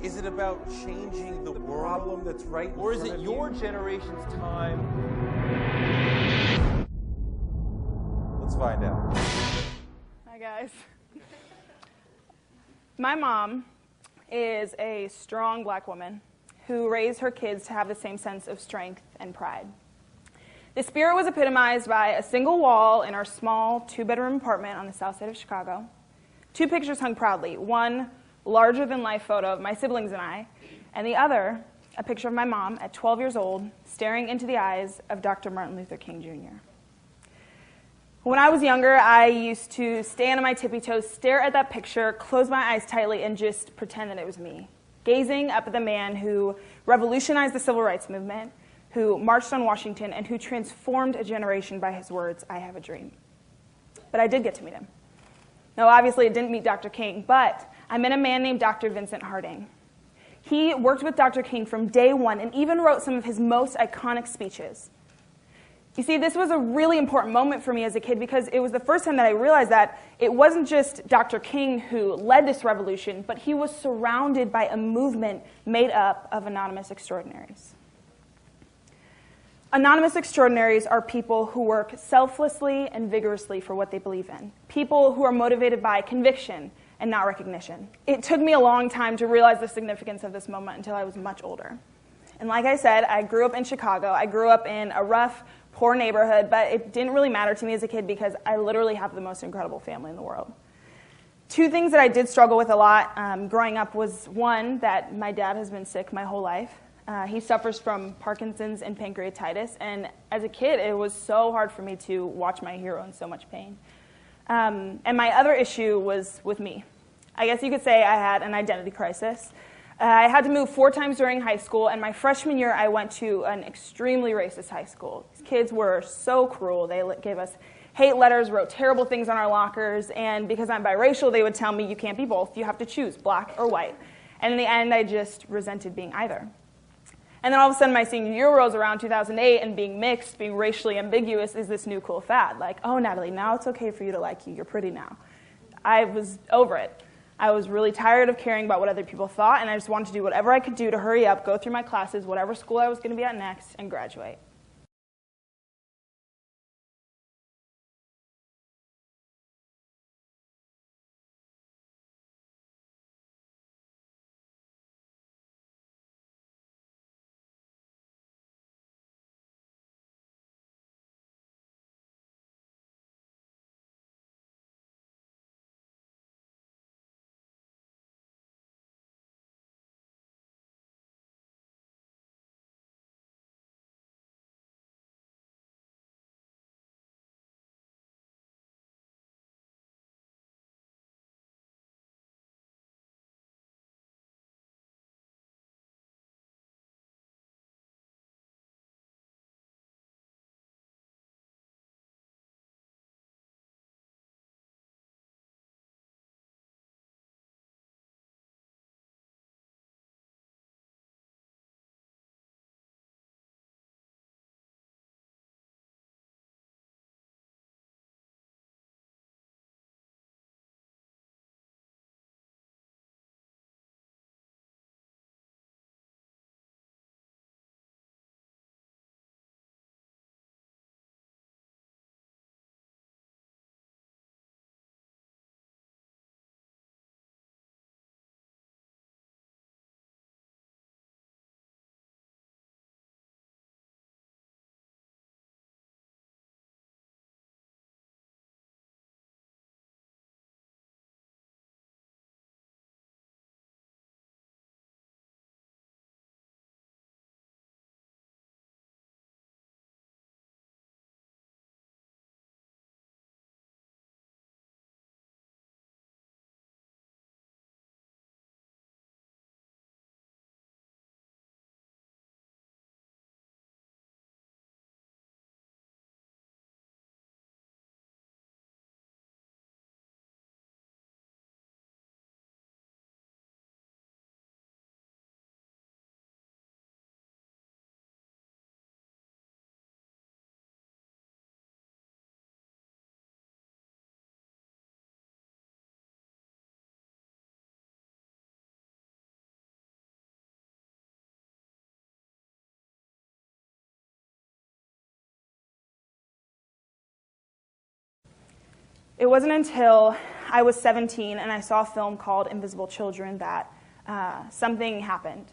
Is it about changing the world? Problem that's right in Or is front it of your you? generation's time? Let's find out. Hi, guys. My mom is a strong black woman who raised her kids to have the same sense of strength and pride. The spirit was epitomized by a single wall in our small two-bedroom apartment on the south side of Chicago. 2 pictures hung proudly, one larger-than-life photo of my siblings and I, and the other, a picture of my mom at 12 years old, staring into the eyes of Dr. Martin Luther King Jr. When I was younger, I used to stand on my tippy toes, stare at that picture, close my eyes tightly, and just pretend that it was me, gazing up at the man who revolutionized the civil rights movement, who marched on Washington, and who transformed a generation by his words, "I have a dream." But I did get to meet him. Now, obviously, I didn't meet Dr. King, but I met a man named Dr. Vincent Harding. He worked with Dr. King from day one and even wrote some of his most iconic speeches. You see, this was a really important moment for me as a kid because it was the first time that I realized that it wasn't just Dr. King who led this revolution, but he was surrounded by a movement made up of Anonymous Extraordinaries. Anonymous Extraordinaries are people who work selflessly and vigorously for what they believe in. People who are motivated by conviction and not recognition. It took me a long time to realize the significance of this moment until I was much older. And like I said, I grew up in Chicago. I grew up in a rough, poor neighborhood, but it didn't really matter to me as a kid because I literally have the most incredible family in the world. 2 things that I did struggle with a lot growing up was, one, that my dad has been sick my whole life. He suffers from Parkinson's and pancreatitis, and as a kid, it was so hard for me to watch my hero in so much pain. And my other issue was with me. I guess you could say I had an identity crisis. I had to move 4 times during high school, and my freshman year, I went to an extremely racist high school. These kids were so cruel. They gave us hate letters, wrote terrible things on our lockers, and because I'm biracial, they would tell me, you can't be both. You have to choose, black or white. And in the end, I just resented being either. And then all of a sudden, my senior year rolls around 2008, and being mixed, being racially ambiguous is this new cool fad. Like, oh, Natalie, now it's okay for you to like you. You're pretty now. I was over it. I was really tired of caring about what other people thought, and I just wanted to do whatever I could do to hurry up, go through my classes, whatever school I was going to be at next, and graduate. It wasn't until I was 17 and I saw a film called Invisible Children that something happened.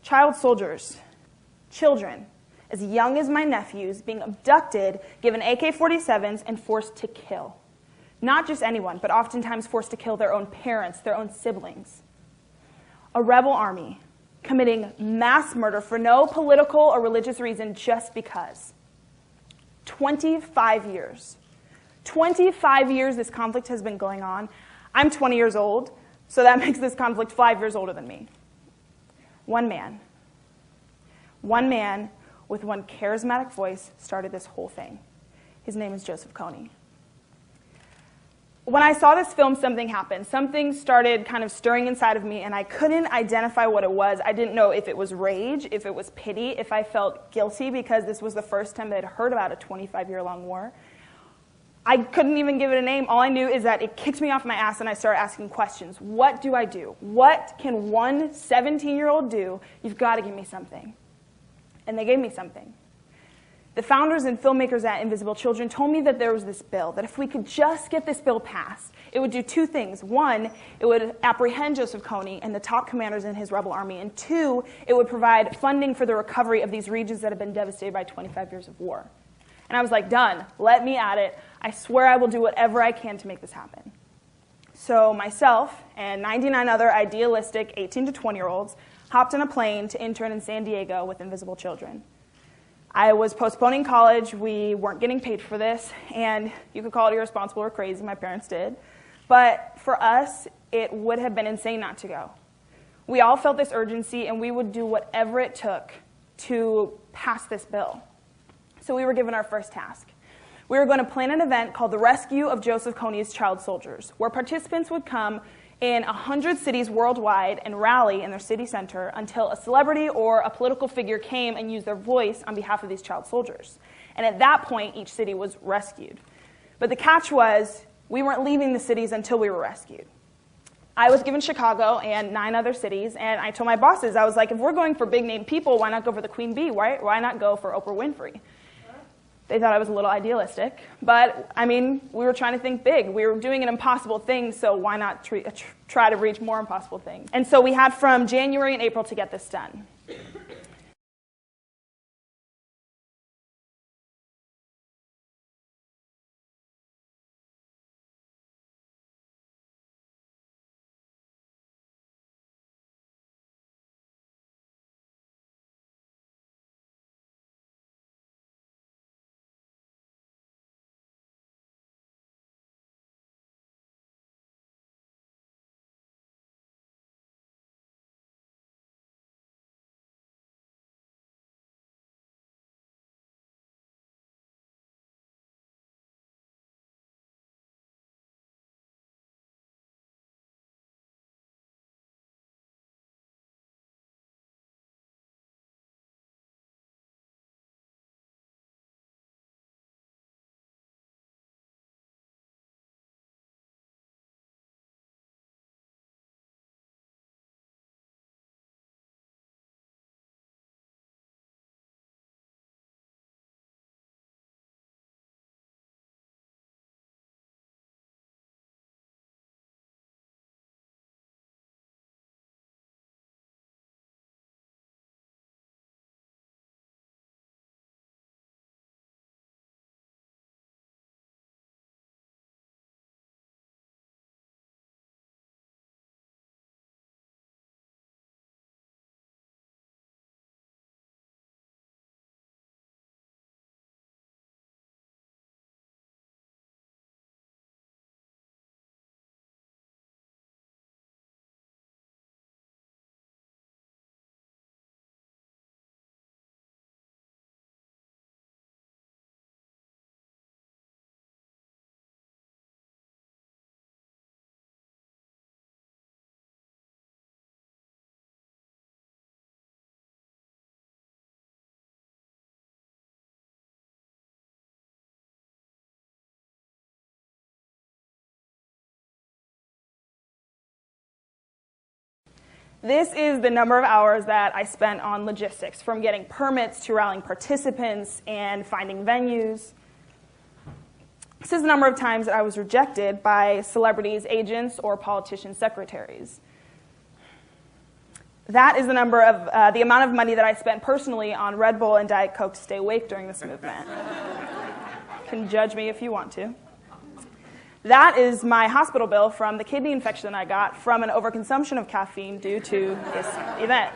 Child soldiers, children, as young as my nephews, being abducted, given AK-47s, and forced to kill. Not just anyone, but oftentimes forced to kill their own parents, their own siblings. A rebel army committing mass murder for no political or religious reason, just because. 25 years. 25 years this conflict has been going on. I'm 20 years old, so that makes this conflict 5 years older than me. One man with one charismatic voice started this whole thing. His name is Joseph Kony. When I saw this film, something happened. Something started kind of stirring inside of me, and I couldn't identify what it was. I didn't know if it was rage, if it was pity, if I felt guilty because this was the first time that I'd heard about a 25-year-long war. I couldn't even give it a name. All I knew is that it kicked me off my ass, and I started asking questions. What do I do? What can one 17-year-old do? You've got to give me something. And they gave me something. The founders and filmmakers at Invisible Children told me that there was this bill, that if we could just get this bill passed, it would do two things. One, it would apprehend Joseph Kony and the top commanders in his rebel army. And two, it would provide funding for the recovery of these regions that have been devastated by 25 years of war. And I was like, done. Let me at it. I swear I will do whatever I can to make this happen. So myself and 99 other idealistic 18 to 20-year-olds hopped on a plane to intern in San Diego with Invisible Children. I was postponing college. We weren't getting paid for this, and you could call it irresponsible or crazy. My parents did. But for us, it would have been insane not to go. We all felt this urgency, and we would do whatever it took to pass this bill. So we were given our first task. We were going to plan an event called the Rescue of Joseph Kony's Child Soldiers, where participants would come in 100 cities worldwide and rally in their city center until a celebrity or a political figure came and used their voice on behalf of these child soldiers. And at that point, each city was rescued. But the catch was, we weren't leaving the cities until we were rescued. I was given Chicago and 9 other cities, and I told my bosses, I was like, if we're going for big-name people, why not go for the Queen Bee? Why not go for Oprah Winfrey? They thought I was a little idealistic, but I mean, we were trying to think big. We were doing an impossible thing, so why not try to reach more impossible things? And so we had from January and April to get this done. This is the number of hours that I spent on logistics, from getting permits to rallying participants and finding venues. This is the number of times that I was rejected by celebrities, agents, or politicians' secretaries. That is the number of the amount of money that I spent personally on Red Bull and Diet Coke to stay awake during this movement. You can judge me if you want to. That is my hospital bill from the kidney infection I got from an overconsumption of caffeine due to this event.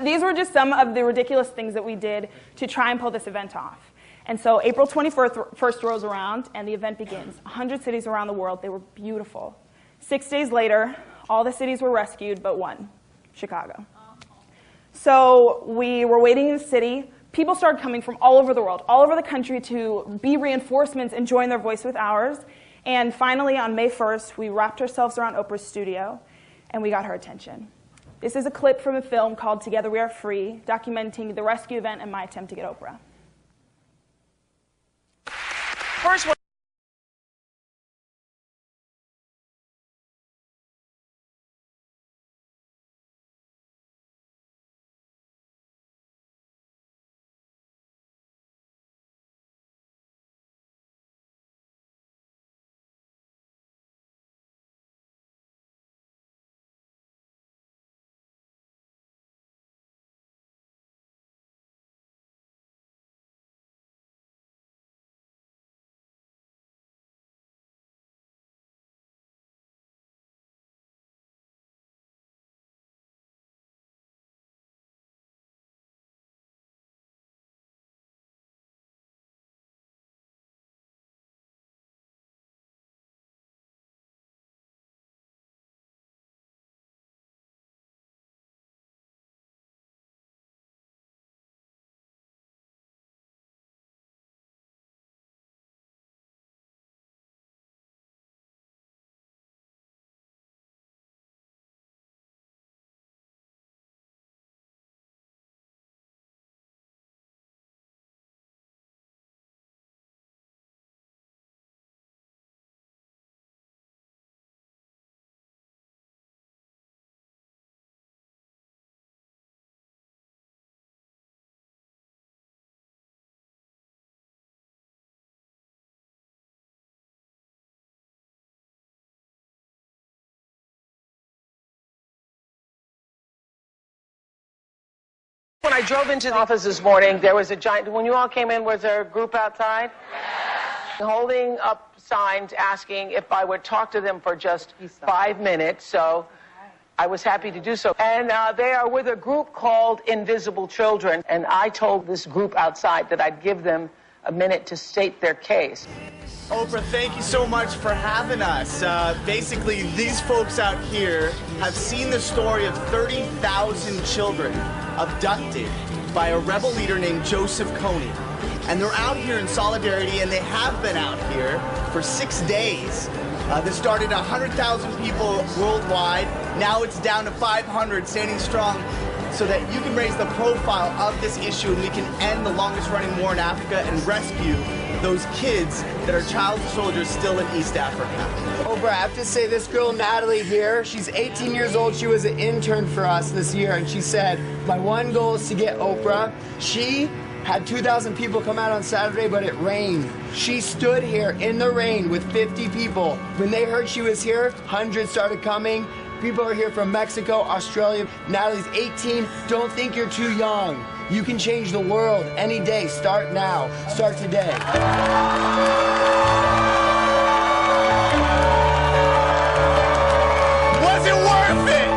These were just some of the ridiculous things that we did to try and pull this event off. And so April 21st rolls around, and the event begins. 100 cities around the world. They were beautiful. 6 days later, all the cities were rescued but one, Chicago. So we were waiting in the city. People started coming from all over the world, all over the country to be reinforcements and join their voice with ours. And finally, on May 1st, we wrapped ourselves around Oprah's studio, and we got her attention. This is a clip from a film called Together We Are Free, documenting the rescue event and my attempt to get Oprah. First one. When I drove into the office this morning, there was a giant, when you all came in, was there a group outside? Holding up signs asking if I would talk to them for just 5 minutes, so I was happy to do so. And they are with a group called Invisible Children, and I told this group outside that I'd give them a minute to state their case. Oprah, thank you so much for having us. Basically, these folks out here have seen the story of 30,000 children abducted by a rebel leader named Joseph Kony. And they're out here in solidarity, and they have been out here for 6 days. This started 100,000 people worldwide. Now it's down to 500, standing strong, so that you can raise the profile of this issue and we can end the longest running war in Africa and rescue those kids that are child soldiers still in East Africa. Oprah, I have to say, this girl Natalie here, she's 18 years old. She was an intern for us this year, and she said, my one goal is to get Oprah. She had 2,000 people come out on Saturday, but it rained. She stood here in the rain with 50 people. When they heard she was here, hundreds started coming. People are here from Mexico, Australia. Natalie's 18. Don't think you're too young. You can change the world any day. Start now. Start today. Was it worth it?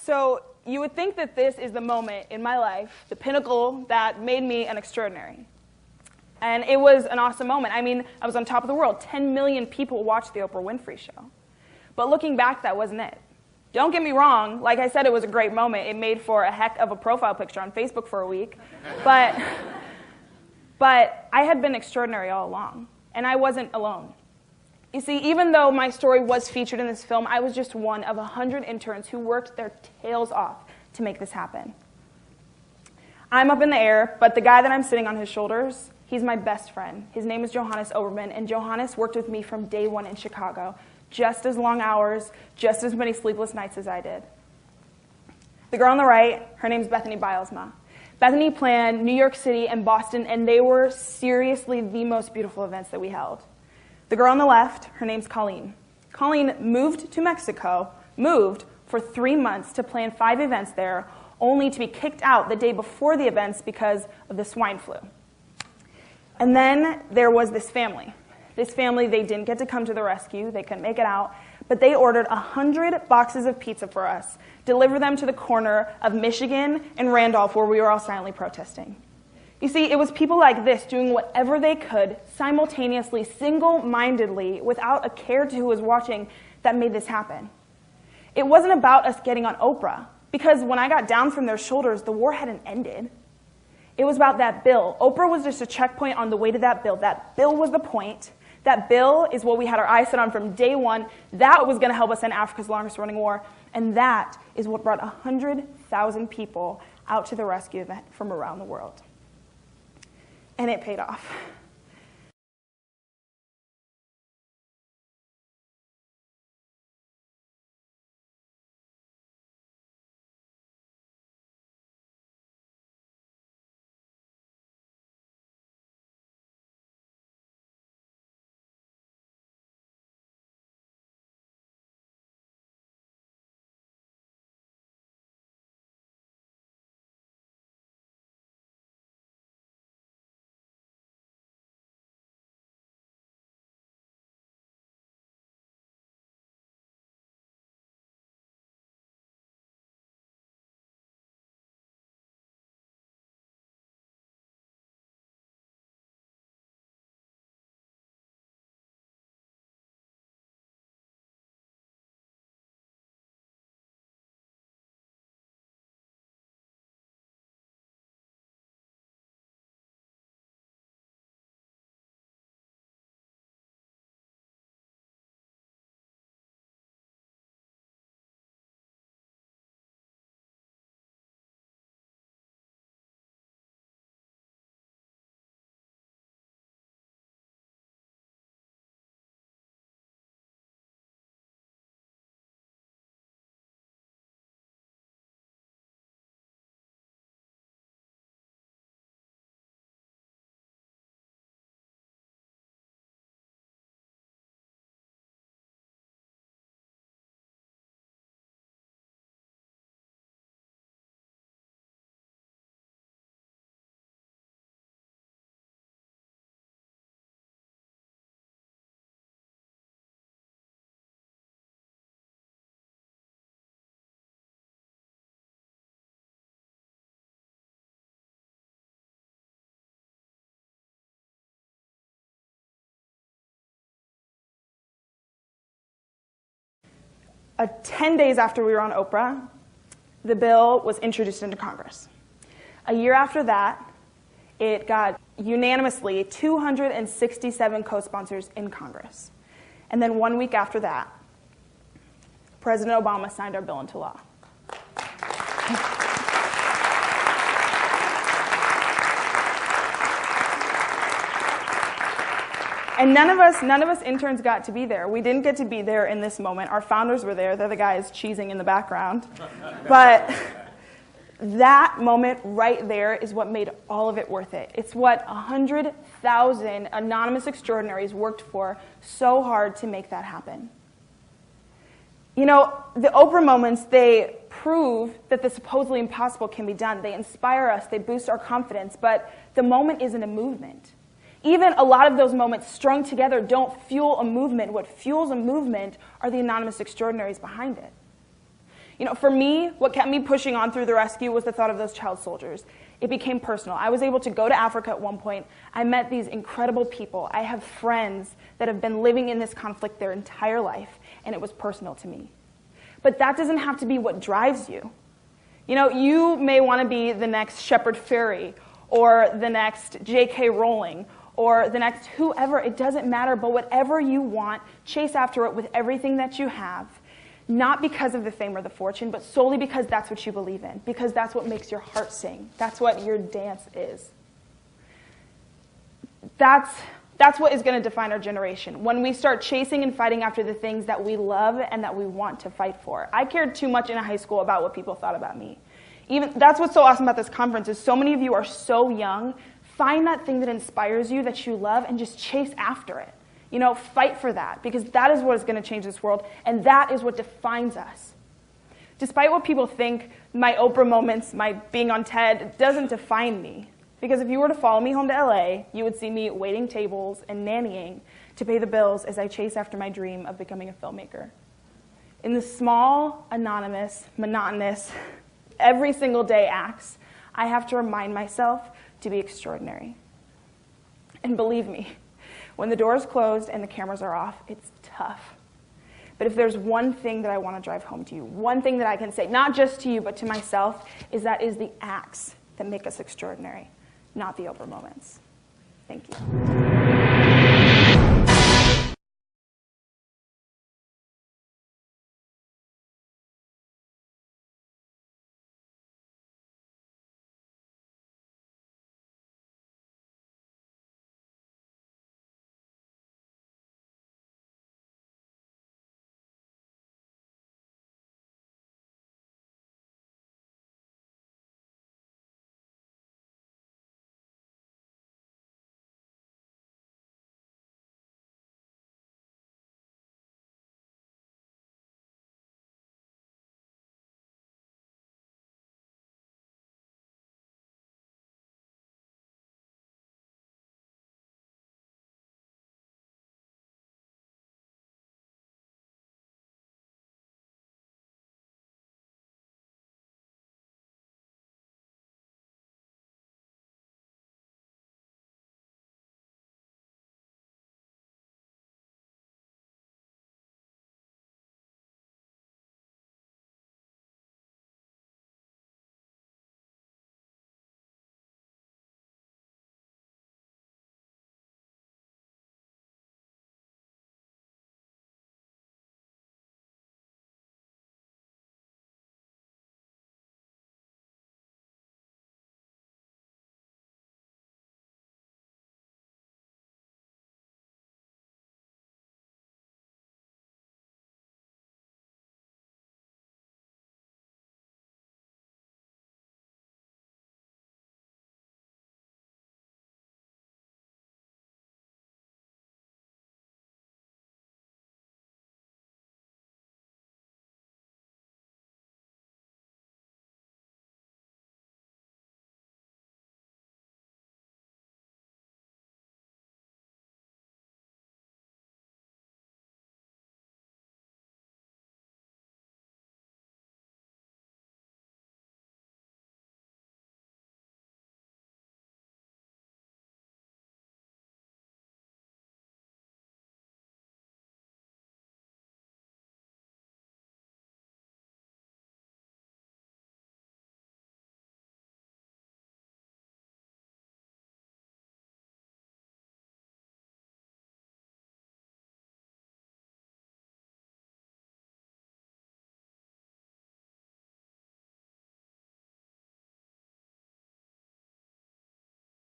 So you would think that this is the moment in my life, the pinnacle that made me an extraordinary. And it was an awesome moment. I mean, I was on top of the world. 10 million people watched the Oprah Winfrey Show. But looking back, that wasn't it. Don't get me wrong. Like I said, it was a great moment. It made for a heck of a profile picture on Facebook for a week. But I had been extraordinary all along, and I wasn't alone. You see, even though my story was featured in this film, I was just one of 100 interns who worked their tails off to make this happen. I'm up in the air, but the guy that I'm sitting on his shoulders, he's my best friend. His name is Johannes Oberman, and Johannes worked with me from day one in Chicago. Just as long hours, just as many sleepless nights as I did. The girl on the right, her name's Bethany Bilesma. Bethany planned New York City and Boston, and they were seriously the most beautiful events that we held. The girl on the left, her name's Colleen. Colleen moved to Mexico, moved for 3 months to plan 5 events there, only to be kicked out the day before the events because of the swine flu. And then there was this family. This family, they didn't get to come to the rescue. They couldn't make it out. But they ordered 100 boxes of pizza for us, delivered them to the corner of Michigan and Randolph, where we were all silently protesting. You see, it was people like this doing whatever they could, simultaneously, single-mindedly, without a care to who was watching, that made this happen. It wasn't about us getting on Oprah, because when I got down from their shoulders, the war hadn't ended. It was about that bill. Oprah was just a checkpoint on the way to that bill. That bill was the point. That bill is what we had our eyes set on from day one. That was going to help us end Africa's longest-running war. And that is what brought 100,000 people out to the rescue event from around the world. And it paid off. 10 days after we were on Oprah, the bill was introduced into Congress. A year after that, it got unanimously 267 co-sponsors in Congress. And then 1 week after that, President Obama signed our bill into law. And none of us interns got to be there. We didn't get to be there in this moment. Our founders were there. They're the guys cheesing in the background. But that moment right there is what made all of it worth it. It's what 100,000 Anonymous Extraordinaries worked for so hard to make that happen. You know, the Oprah moments, they prove that the supposedly impossible can be done. They inspire us. They boost our confidence. But the moment isn't a movement. Even a lot of those moments strung together don't fuel a movement. What fuels a movement are the Anonymous Extraordinaries behind it. You You know, for me, what kept me pushing on through the rescue was the thought of those child soldiers. It became personal. I was able to go to Africa at one point. I met these incredible people. I have friends that have been living in this conflict their entire life, and it was personal to me. But that doesn't have to be what drives you. You know, you may want to be the next Shepard Fairey, or the next J.K. Rowling, or the next whoever. It doesn't matter, but whatever you want, chase after it with everything that you have. Not because of the fame or the fortune, but solely because that's what you believe in, because that's what makes your heart sing. That's what your dance is. That's what is going to define our generation. When we start chasing and fighting after the things that we love and that we want to fight for. I cared too much in high school about what people thought about me. That's what's so awesome about this conference is so many of you are so young. Find that thing that inspires you, that you love, and just chase after it. You know, fight for that, because that is what is going to change this world, and that is what defines us. Despite what people think, my Oprah moments, my being on TED, doesn't define me. Because if you were to follow me home to LA, you would see me waiting tables and nannying to pay the bills as I chase after my dream of becoming a filmmaker. In the small, anonymous, monotonous, every single day acts, I have to remind myself to be extraordinary. And believe me, when the doors closed and the cameras are off, it's tough. But if there's one thing that I want to drive home to you, one thing that I can say, not just to you, but to myself, is the acts that make us extraordinary, not the Oprah moments. Thank you.